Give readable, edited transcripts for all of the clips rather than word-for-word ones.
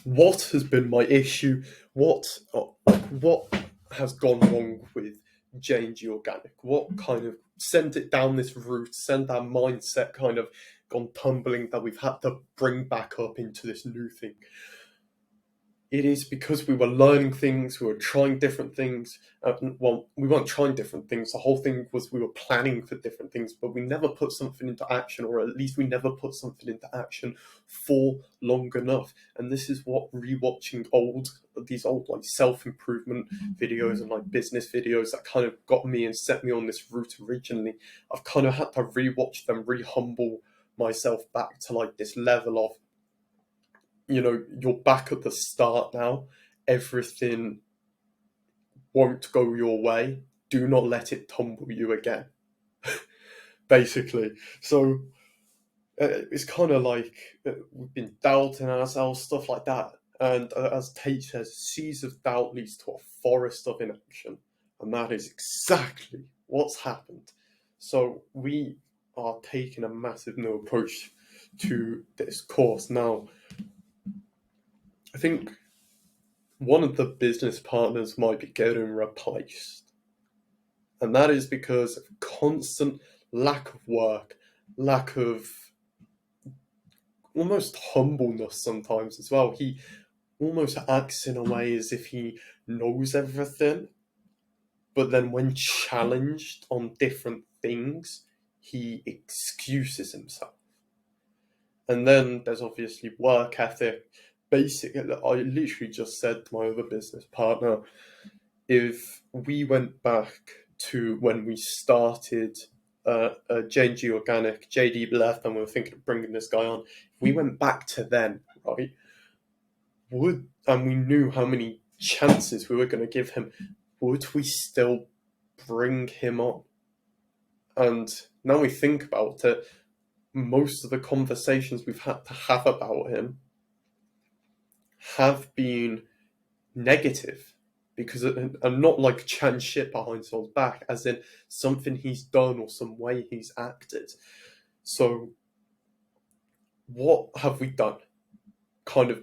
what has been my issue? What has gone wrong with J&G Organic? What kind of sent it down this route, sent our mindset kind of gone tumbling that we've had to bring back up into this new thing? It is because we were learning things, we were trying different things. Well, we weren't trying different things. The whole thing was we were planning for different things, but we never put something into action, or at least we never put something into action for long enough. And this is what rewatching these old like self-improvement videos and like business videos that kind of got me and set me on this route originally. I've kind of had to rewatch them, re-humble myself back to like this level of, you're back at the start now. Everything won't go your way. Do not let it tumble you again. Basically. So it's kind of like we've been doubting ourselves, stuff like that. And as Tate says, seeds of doubt leads to a forest of inaction. And that is exactly what's happened. So we are taking a massive new approach to this course now. I think one of the business partners might be getting replaced. And that is because of constant lack of work, lack of almost humbleness sometimes as well. He almost acts in a way as if he knows everything, but then when challenged on different things, he excuses himself. And then there's obviously work ethic. Basically, I literally just said to my other business partner, if we went back to when we started J&G Organic, JD left, and we were thinking of bringing this guy on. If we went back to then, right, and we knew how many chances we were going to give him, would we still bring him on? And now we think about it, most of the conversations we've had to have about him have been negative. Because, and not like chatting shit behind someone's back, as in something he's done or some way he's acted. So, what have we done? Kind of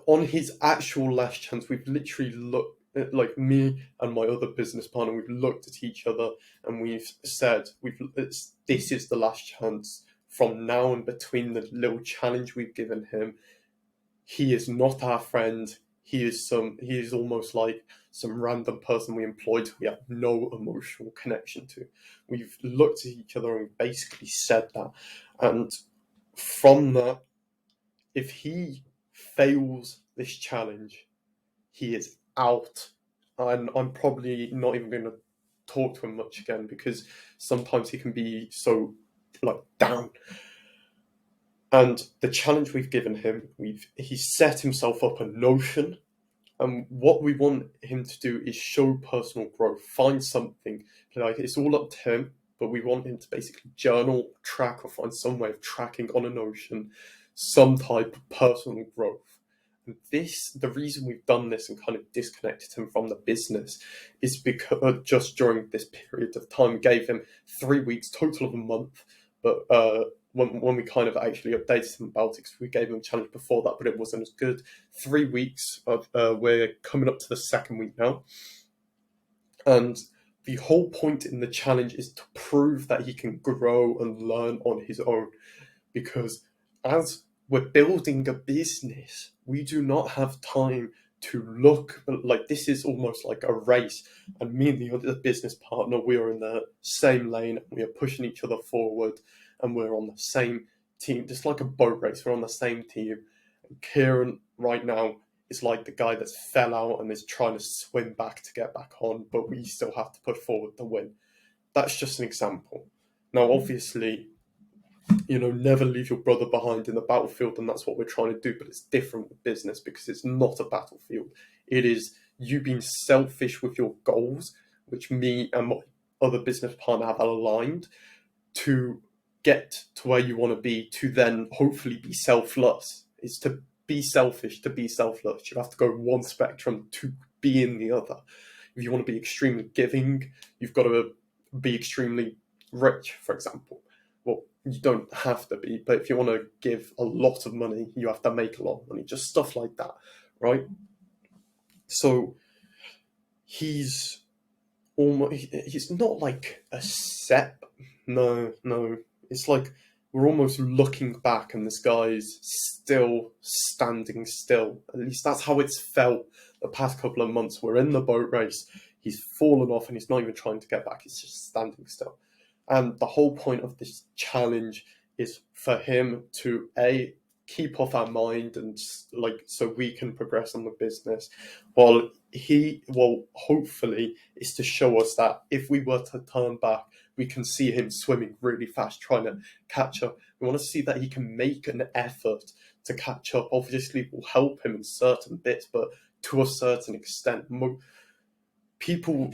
on his actual last chance, we've literally looked at, like me and my other business partner, we've looked at each other and we've said, this is the last chance. From now and between the little challenge we've given him, he is not our friend. He is almost like some random person we employed who we have no emotional connection to. We've looked at each other and basically said that. And from that, if he fails this challenge, he is out. And I'm probably not even going to talk to him much again, because sometimes he can be so like down. And the challenge we've given him, he's set himself up a Notion, and what we want him to do is show personal growth, find something, like it's all up to him, but we want him to basically journal, track, or find some way of tracking on a Notion some type of personal growth. And the reason we've done this and kind of disconnected him from the business is because just during this period of time, gave him 3 weeks, total of a month, but when we kind of actually updated him about it, because we gave him a challenge before that, but it wasn't as good. 3 weeks of, we're coming up to the second week now. And the whole point in the challenge is to prove that he can grow and learn on his own. Because as we're building a business, we do not have time to look like this is almost like a race. And me and the other business partner, we are in the same lane. We are pushing each other forward. And we're on the same team, just like a boat race. We're on the same team. And Kieran right now is like the guy that's fell out and is trying to swim back to get back on, but we still have to put forward the win. That's just an example. Now, obviously, never leave your brother behind in the battlefield, and that's what we're trying to do, but it's different with business because it's not a battlefield. It is you being selfish with your goals, which me and my other business partner have aligned to get to where you want to be, to then hopefully be selfless. It's to be selfish, to be selfless. You have to go one spectrum to be in the other. If you want to be extremely giving, you've got to be extremely rich, for example. well, you don't have to be, but if you want to give a lot of money, you have to make a lot of money. Just stuff like that, right? So he's almost, he's not like a set. No, no. It's like we're almost looking back and this guy's still standing still. At least that's how it's felt the past couple of months. We're in the boat race. He's fallen off and he's not even trying to get back. He's just standing still. And the whole point of this challenge is for him to keep off our mind and like so we can progress on the business, while hopefully is to show us that if we were to turn back, we can see him swimming really fast trying to catch up. We want to see that he can make an effort to catch up. Obviously we'll help him in certain bits, but to a certain extent. People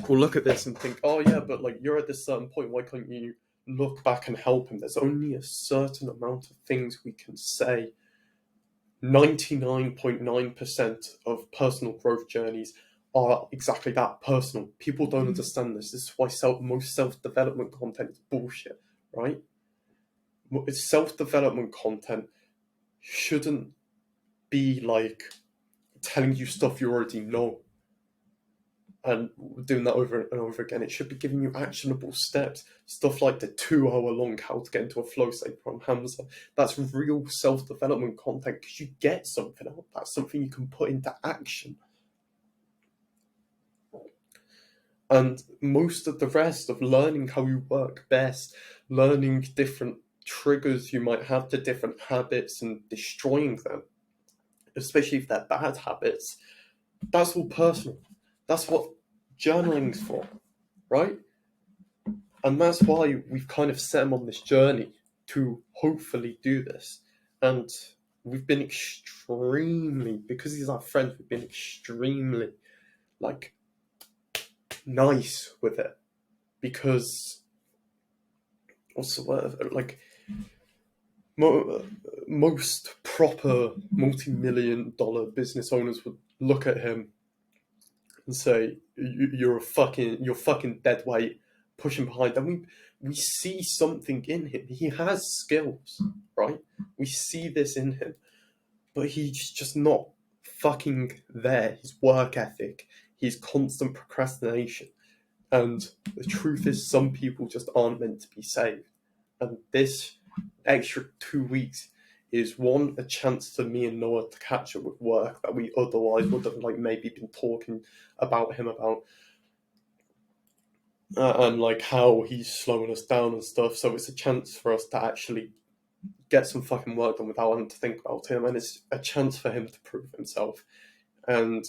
will look at this and think, oh yeah, but like you're at this certain point, why can't you look back and help him? There's only a certain amount of things we can say. 99.9% of personal growth journeys are exactly that, personal. People don't understand this. This is why most self-development content is bullshit, right? Self-development content shouldn't be like telling you stuff you already know and doing that over and over again. It should be giving you actionable steps, stuff like the 2-hour long how to get into a flow state from Hamza. That's real self-development content because you get something out of that, something you can put into action. And most of the rest of learning how you work best, learning different triggers you might have to different habits and destroying them, especially if they're bad habits, that's all personal. That's what journaling's for, right? And that's why we've kind of set him on this journey to hopefully do this. And we've been extremely, because he's our friend, we've been extremely like nice with it, because also like most proper multi-million-dollar business owners would look at him and say, you're fucking dead weight pushing behind. And we see something in him. He has skills, right? We see this in him, but he's just not fucking there. His work ethic, his constant procrastination. And the truth is, some people just aren't meant to be saved. And this extra 2 weeks is one, a chance for me and Noah to catch up with work that we otherwise would have like maybe been talking about him about, and like how he's slowing us down and stuff. So it's a chance for us to actually get some fucking work done without having to think about him, and it's a chance for him to prove himself. And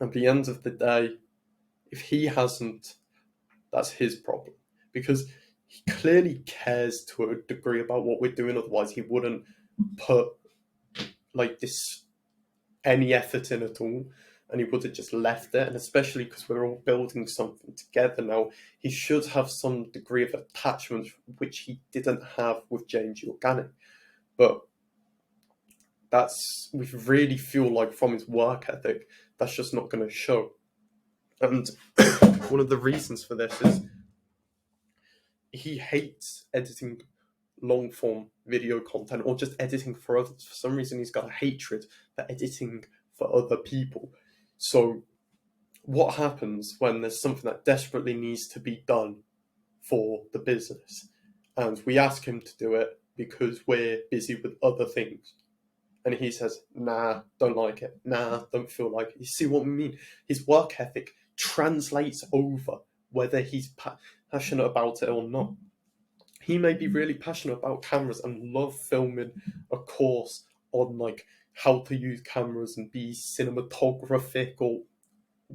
at the end of the day, if he hasn't, that's his problem, because he clearly cares to a degree about what we're doing. Otherwise, he wouldn't put like this any effort in at all, and he would have just left it. And especially because we're all building something together now, he should have some degree of attachment, which he didn't have with James Organic. But we really feel like from his work ethic, that's just not going to show. And one of the reasons for this is he hates editing long form video content or just editing for others. For some reason, he's got a hatred for editing for other people. So what happens when there's something that desperately needs to be done for the business and we ask him to do it because we're busy with other things, and he says, nah, don't like it, nah, don't feel like it. You see what I mean? His work ethic translates over whether he's passionate about it or not. He may be really passionate about cameras and love filming a course on like how to use cameras and be cinematographic, or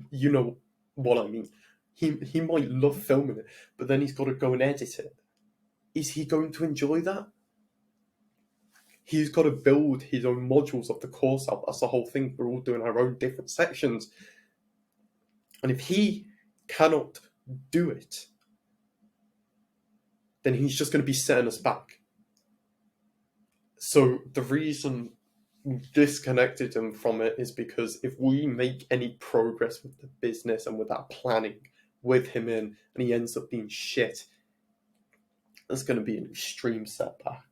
you know what I mean. He might love filming it, but then he's got to go and edit it. Is he going to enjoy that? He's got to build his own modules of the course out. That's the whole thing. We're all doing our own different sections. And if he cannot do it, then he's just going to be setting us back. So the reason we disconnected him from it is because if we make any progress with the business and with our planning with him in, and he ends up being shit, That's going to be an extreme setback.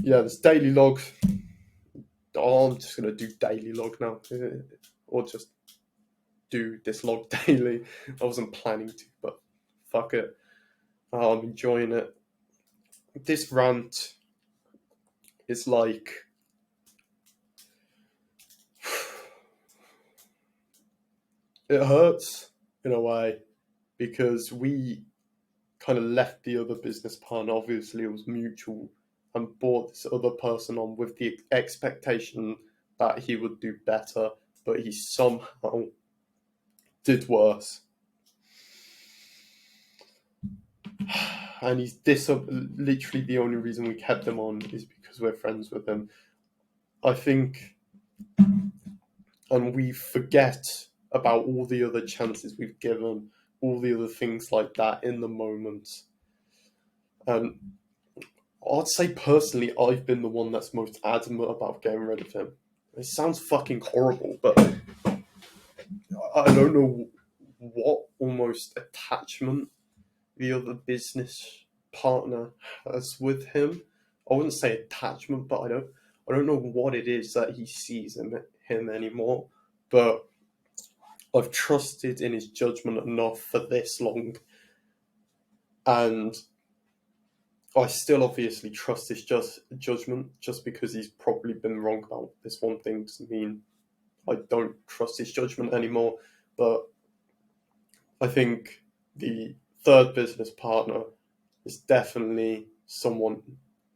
Yeah, this daily log. Oh, I'm just going to do daily log now. Or just do this log daily. I wasn't planning to, but fuck it. I'm enjoying it. This rant is like... it hurts in a way because we kind of left the other business partner. Obviously, it was mutual, and brought this other person on with the expectation that he would do better, but he somehow did worse. And he's literally the only reason we kept him on is because we're friends with him. I think, and we forget about all the other chances we've given, all the other things like that in the moment. And I'd say personally, I've been the one that's most adamant about getting rid of him. It sounds fucking horrible, but I don't know what almost attachment the other business partner has with him. I wouldn't say attachment, but I don't know what it is that he sees in him anymore. But I've trusted in his judgment enough for this long, and I still obviously trust his judgment. Just because he's probably been wrong about this one thing doesn't mean I don't trust his judgment anymore. But I think the third business partner is definitely something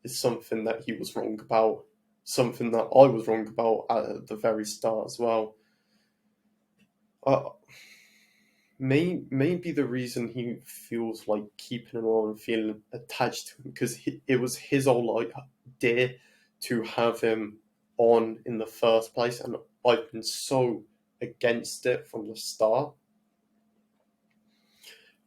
that he was wrong about, something that I was wrong about at the very start as well. Maybe the reason he feels like keeping him on and feeling attached to him because it was his whole idea to have him on in the first place, and I've been so against it from the start.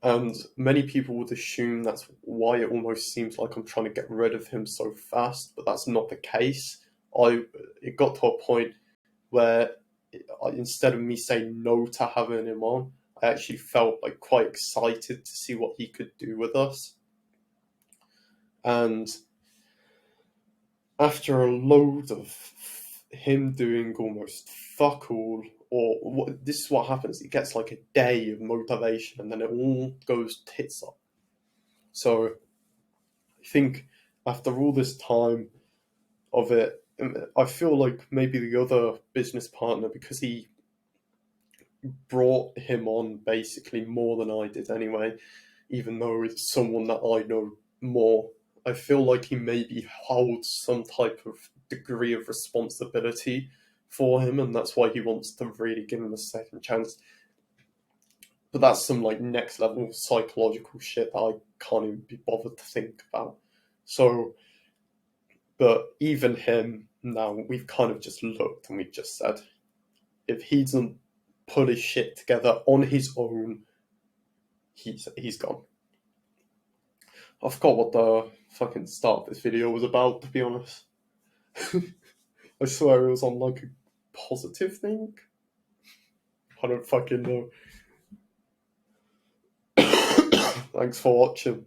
And many people would assume that's why it almost seems like I'm trying to get rid of him so fast, but that's not the case. It got to a point where instead of me saying no to having him on, I actually felt like quite excited to see what he could do with us. And after a load of him doing almost fuck all, this is what happens, it gets like a day of motivation and then it all goes tits up. So I think after all this time of it, I feel like maybe the other business partner, because he brought him on basically more than I did anyway, even though it's someone that I know more, I feel like he maybe holds some type of degree of responsibility for him, and that's why he wants to really give him a second chance. But that's some like next level psychological shit that I can't even be bothered to think about. So, but even him now, we've kind of just looked and we've just said, if he doesn't put his shit together on his own, he's gone. I forgot what the fucking start of this video was about, to be honest. I swear it was on like a positive thing. I don't fucking know. Thanks for watching.